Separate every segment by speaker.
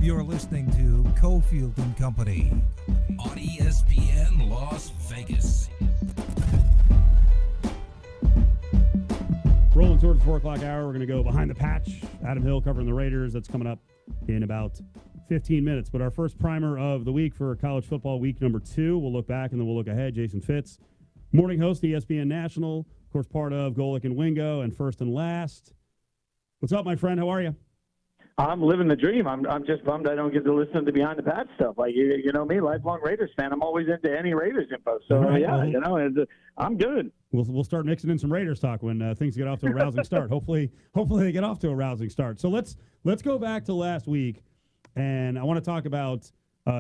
Speaker 1: You're listening to Cofield and Company on ESPN Las Vegas.
Speaker 2: Rolling towards the 4 o'clock hour, we're going to go behind the patch. Adam Hill covering the Raiders. That's coming up in about 15 minutes. But our first primer of the week for college football week number 2. We'll look back and then we'll look ahead. Jason Fitz, morning host, ESPN National, of course, part of Golick and Wingo and First and Last. What's up, my friend? How are you?
Speaker 3: I'm living the dream. I'm just bummed I don't get to listen to behind the patch stuff. Like you know me, lifelong Raiders fan. I'm always into any Raiders info. So
Speaker 2: right,
Speaker 3: I'm good.
Speaker 2: We'll start mixing in some Raiders talk when things get off to a rousing start. Hopefully they get off to a rousing start. So let's go back to last week, and I want to talk about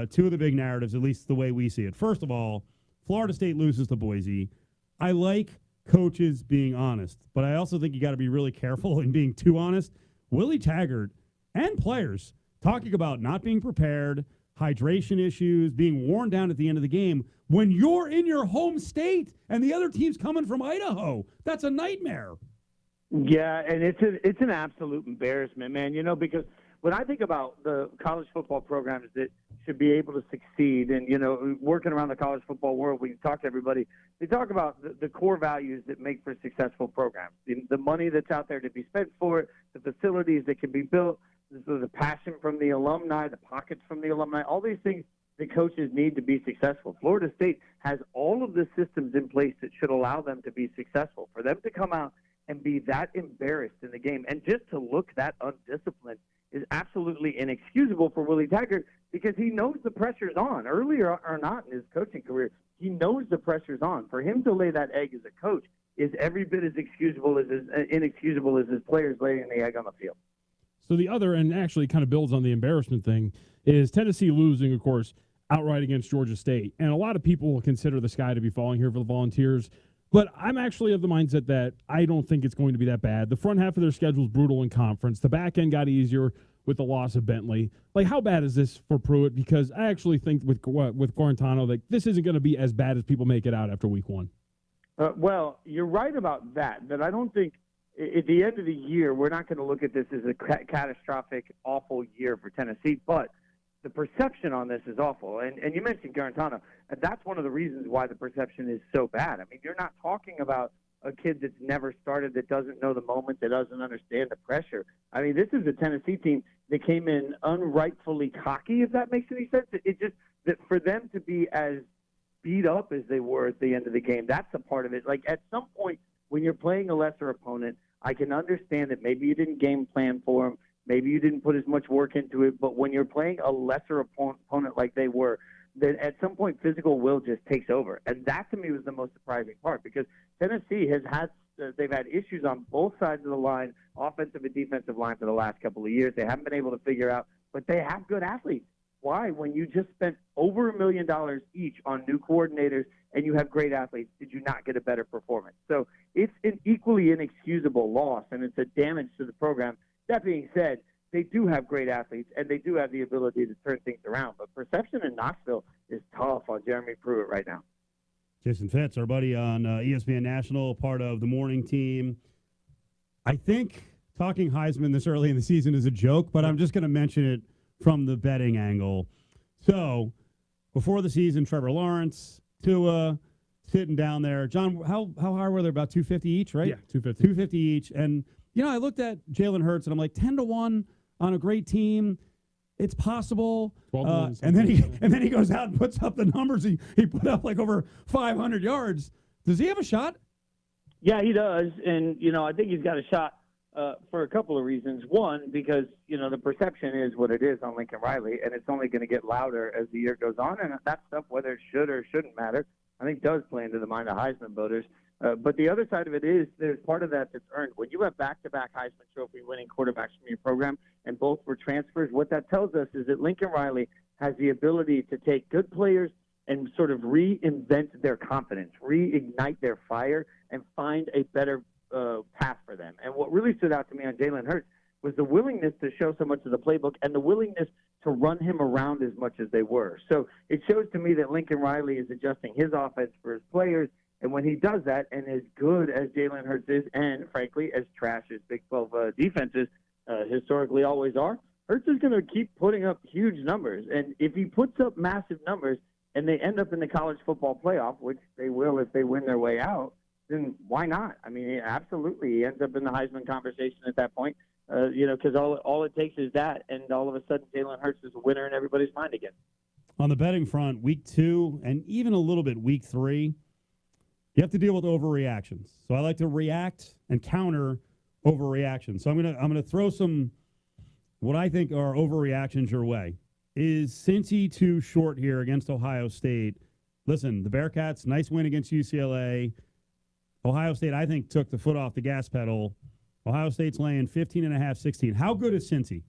Speaker 2: two of the big narratives, at least the way we see it. First of all, Florida State loses to Boise. I like coaches being honest, but I also think you got to be really careful in being too honest. Willie Taggart and players talking about not being prepared, hydration issues, being worn down at the end of the game when you're in your home state and the other team's coming from Idaho. That's a nightmare.
Speaker 3: Yeah, and it's an absolute embarrassment, man. You know, because when I think about the college football programs that should be able to succeed, and you know, working around the college football world, we talk to everybody. They talk about the core values that make for successful programs, the money that's out there to be spent for it, the facilities that can be built. The passion from the alumni, the pockets from the alumni, all these things that coaches need to be successful. Florida State has all of the systems in place that should allow them to be successful. For them to come out and be that embarrassed in the game and just to look that undisciplined is absolutely inexcusable for Willie Taggart because he knows the pressure's on. Earlier or not in his coaching career, he knows the pressure's on. For him to lay that egg as a coach is every bit as inexcusable as his players laying the egg on the field.
Speaker 4: So the other, and actually kind of builds on the embarrassment thing, is Tennessee losing, of course, outright against Georgia State. And a lot of people will consider the sky to be falling here for the Volunteers. But I'm actually of the mindset that I don't think it's going to be that bad. The front half of their schedule is brutal in conference. The back end got easier with the loss of Bentley. Like, how bad is this for Pruitt? Because I actually think with Guarantano that this isn't going to be as bad as people make it out after week 1.
Speaker 3: Well, you're right about that. But I don't think at the end of the year, we're not going to look at this as a catastrophic, awful year for Tennessee, but the perception on this is awful. And you mentioned Guarantano, and that's one of the reasons why the perception is so bad. I mean, you're not talking about a kid that's never started, that doesn't know the moment, that doesn't understand the pressure. I mean, this is a Tennessee team that came in unrightfully cocky, if that makes any sense. It just that for them to be as beat up as they were at the end of the game, that's a part of it. Like, at some point, when you're playing a lesser opponent, I can understand that maybe you didn't game plan for them, maybe you didn't put as much work into it, but when you're playing a lesser opponent like they were, then at some point physical will just takes over. And that to me was the most surprising part because Tennessee they've had issues on both sides of the line, offensive and defensive line for the last couple of years. They haven't been able to figure out, but they have good athletes. Why, when you just spent over $1 million each on new coordinators and you have great athletes, did you not get a better performance? So it's an equally inexcusable loss, and it's a damage to the program. That being said, they do have great athletes, and they do have the ability to turn things around. But perception in Knoxville is tough on Jeremy Pruitt right now.
Speaker 2: Jason Fitz, our buddy on ESPN National, part of the morning team. I think talking Heisman this early in the season is a joke, but I'm just going to mention it from the betting angle. So, before the season, Trevor Lawrence, Tua, sitting down there. John, how high were they? About 250 each, right?
Speaker 4: Yeah, 250.
Speaker 2: 250 each. And, you know, I looked at Jalen Hurts, and I'm like, 10-1 on a great team. It's possible.
Speaker 4: 12
Speaker 2: and then he goes out and puts up the numbers. He put up like over 500 yards. Does he have a shot?
Speaker 3: Yeah, he does. And, you know, I think he's got a shot for a couple of reasons. One, because, you know, the perception is what it is on Lincoln Riley, and it's only going to get louder as the year goes on. And that stuff, whether it should or shouldn't matter, I think does play into the mind of Heisman voters. But the other side of it is there's part of that that's earned. When you have back-to-back Heisman Trophy winning quarterbacks from your program and both were transfers, what that tells us is that Lincoln Riley has the ability to take good players and sort of reinvent their confidence, reignite their fire, and find a better path for them. And what really stood out to me on Jalen Hurts was the willingness to show so much of the playbook and the willingness to run him around as much as they were. So it shows to me that Lincoln Riley is adjusting his offense for his players. And when he does that, and as good as Jalen Hurts is, and frankly, as trash as Big 12 defenses historically always are, Hurts is going to keep putting up huge numbers. And if he puts up massive numbers and they end up in the college football playoff, which they will if they win their way out, then why not? I mean, absolutely. He ends up in the Heisman conversation at that point, because all it takes is that, and all of a sudden Jalen Hurts is a winner in everybody's mind again.
Speaker 2: On the betting front, week 2 and even a little bit week 3, you have to deal with overreactions. So I like to react and counter overreactions. So I'm gonna throw some what I think are overreactions your way. Is Cincy too short here against Ohio State? Listen, the Bearcats, nice win against UCLA. Ohio State, I think, took the foot off the gas pedal. Ohio State's laying 15.5, 16. How good is Cincy?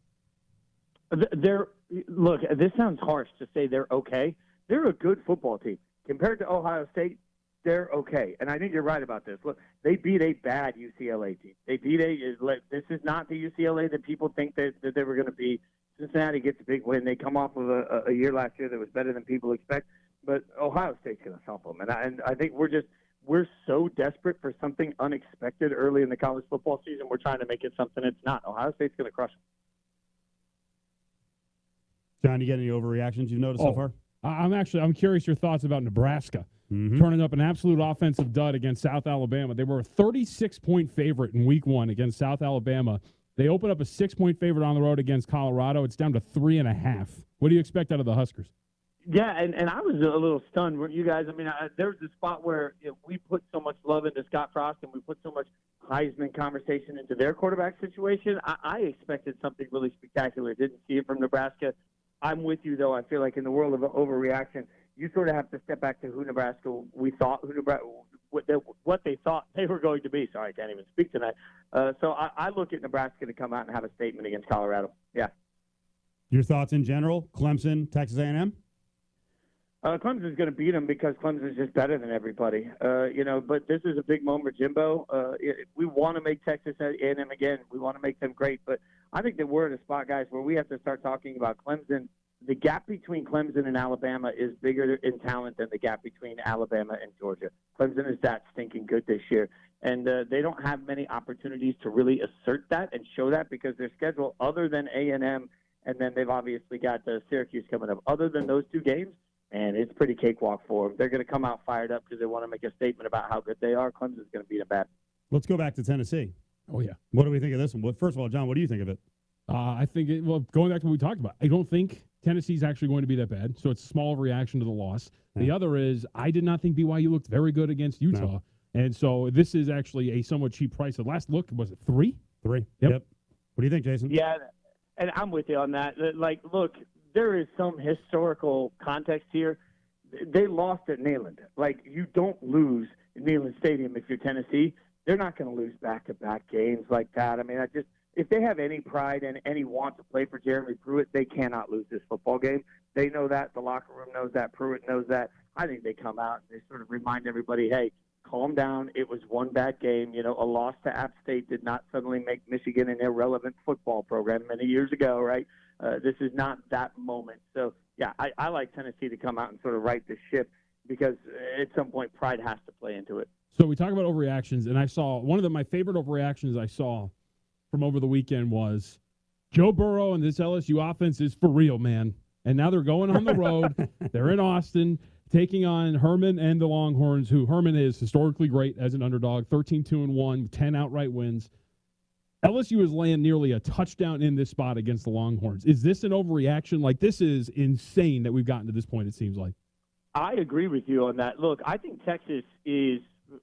Speaker 3: Look, this sounds harsh to say they're okay. They're a good football team. Compared to Ohio State, they're okay. And I think you're right about this. Look, they beat a bad UCLA team. This is not the UCLA that people think that they were going to be. Cincinnati gets a big win. They come off of a year last year that was better than people expect. But Ohio State's going to thump them. And I think we're so desperate for something unexpected early in the college football season. We're trying to make it something it's not. Ohio State's going to crush them.
Speaker 2: John, you get any overreactions you've noticed so far?
Speaker 4: I'm curious your thoughts about Nebraska turning up an absolute offensive dud against South Alabama. They were a 36-point favorite in week 1 against South Alabama. They opened up a 6-point favorite on the road against Colorado. It's down to 3.5. What do you expect out of the Huskers?
Speaker 3: Yeah, and I was a little stunned, weren't you guys? I mean, there was a spot where we put so much love into Scott Frost and we put so much Heisman conversation into their quarterback situation. I expected something really spectacular. Didn't see it from Nebraska. I'm with you, though. I feel like in the world of overreaction, you sort of have to step back to what they thought they were going to be. Sorry, I can't even speak tonight. So I look at Nebraska to come out and have a statement against Colorado. Yeah.
Speaker 2: Your thoughts in general? Clemson, Texas A&M?
Speaker 3: Clemson's going to beat them because Clemson's just better than everybody. But this is a big moment, Jimbo. We want to make Texas A&M again. We want to make them great. But I think that we're at a spot, guys, where we have to start talking about Clemson. The gap between Clemson and Alabama is bigger in talent than the gap between Alabama and Georgia. Clemson is that stinking good this year. And they don't have many opportunities to really assert that and show that because their schedule, other than A&M, and then they've obviously got Syracuse coming up. Other than those two games, and it's pretty cakewalk for them. They're going to come out fired up because they want to make a statement about how good they are. Clemson's going to beat them bad.
Speaker 2: Let's go back to Tennessee.
Speaker 4: Oh, yeah.
Speaker 2: What do we think of this one? Well, first of all, John, what do you think of it?
Speaker 4: I think, going back to what we talked about, I don't think Tennessee's actually going to be that bad. So it's a small reaction to the loss. Yeah. The other is I did not think BYU looked very good against Utah. No. And so this is actually a somewhat cheap price. The last look, was it 3? 3. Yep.
Speaker 2: What do you think, Jason?
Speaker 3: Yeah, and I'm with you on that. Like, look, there is some historical context here. They lost at Neyland. Like, you don't lose in Neyland Stadium if you're Tennessee. They're not going to lose back-to-back games like that. I mean, if they have any pride and any want to play for Jeremy Pruitt, they cannot lose this football game. They know that. The locker room knows that. Pruitt knows that. I think they come out and they sort of remind everybody, hey, calm down. It was one bad game. A loss to App State did not suddenly make Michigan an irrelevant football program many years ago, right? This is not that moment. So, yeah, I like Tennessee to come out and sort of right the ship because at some point pride has to play into it.
Speaker 4: So we talk about overreactions, and I saw one of my favorite overreactions I saw from over the weekend was Joe Burrow and this LSU offense is for real, man. And now they're going on the road. They're in Austin taking on Herman and the Longhorns, who Herman is historically great as an underdog, 13-2-1, 10 outright wins. LSU is laying nearly a touchdown in this spot against the Longhorns. Is this an overreaction? Like, this is insane that we've gotten to this point, it seems like.
Speaker 3: I agree with you on that. Look, I think Texas is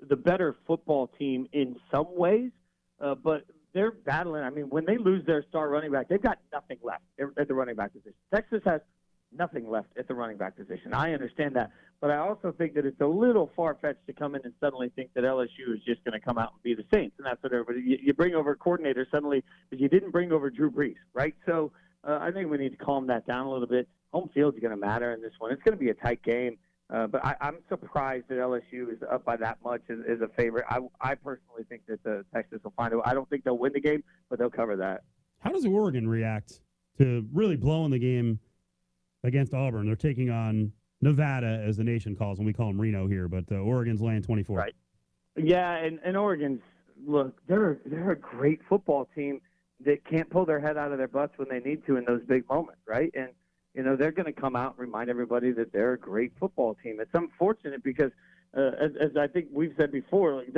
Speaker 3: the better football team in some ways, but they're battling. I mean, when they lose their star running back, they've got nothing left at the running back position. Texas has nothing left at the running back position. I understand that. But I also think that it's a little far-fetched to come in and suddenly think that LSU is just going to come out and be the Saints. And that's what everybody – you bring over a coordinator suddenly, but you didn't bring over Drew Brees, right? So I think we need to calm that down a little bit. Home field's going to matter in this one. It's going to be a tight game. But I'm surprised that LSU is up by that much as a favorite. I personally think that the Texas will find it. I don't think they'll win the game, but they'll cover that.
Speaker 2: How does Oregon react to really blowing the game against Auburn? They're taking on Nevada, as the nation calls them. We call them Reno here, but Oregon's laying 24.
Speaker 3: Right. Yeah, and Oregon's, look, they're a great football team. that can't pull their head out of their butts when they need to in those big moments, right? And, they're going to come out and remind everybody that they're a great football team. It's unfortunate because, as I think we've said before, like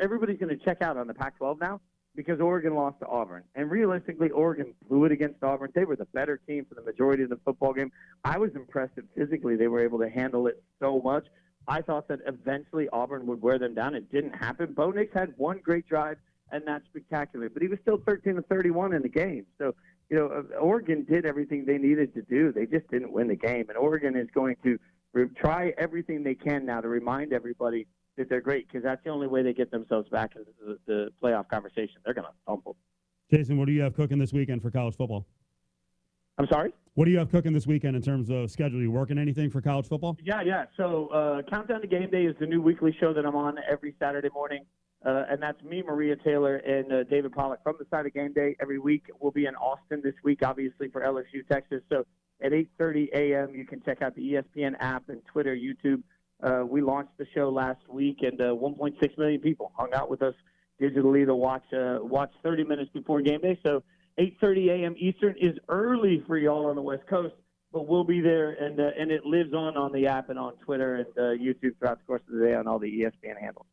Speaker 3: everybody's going to check out on the Pac-12 now because Oregon lost to Auburn. And realistically, Oregon blew it against Auburn. They were the better team for the majority of the football game. I was impressed that physically they were able to handle it so much. I thought that eventually Auburn would wear them down. It didn't happen. Bo Nix had one great drive, and that's spectacular. But he was still 13-31 in the game. So, Oregon did everything they needed to do. They just didn't win the game. And Oregon is going to try everything they can now to remind everybody that they're great, because that's the only way they get themselves back into the playoff conversation. They're going to tumble.
Speaker 2: Jason, what do you have cooking this weekend for college football?
Speaker 3: I'm sorry?
Speaker 2: What do you have cooking this weekend in terms of schedule? You working anything for college football?
Speaker 3: Yeah. So Countdown to Game Day is the new weekly show that I'm on every Saturday morning. And that's me, Maria Taylor, and David Pollack from the side of Game Day every week. We'll be in Austin this week, obviously, for LSU, Texas. So at 8:30 a.m., you can check out the ESPN app and Twitter, YouTube. We launched the show last week, and 1.6 million people hung out with us digitally to watch 30 minutes before Game Day. So 8:30 a.m. Eastern is early for y'all on the West Coast, but we'll be there, and it lives on the app and on Twitter and YouTube throughout the course of the day on all the ESPN handles.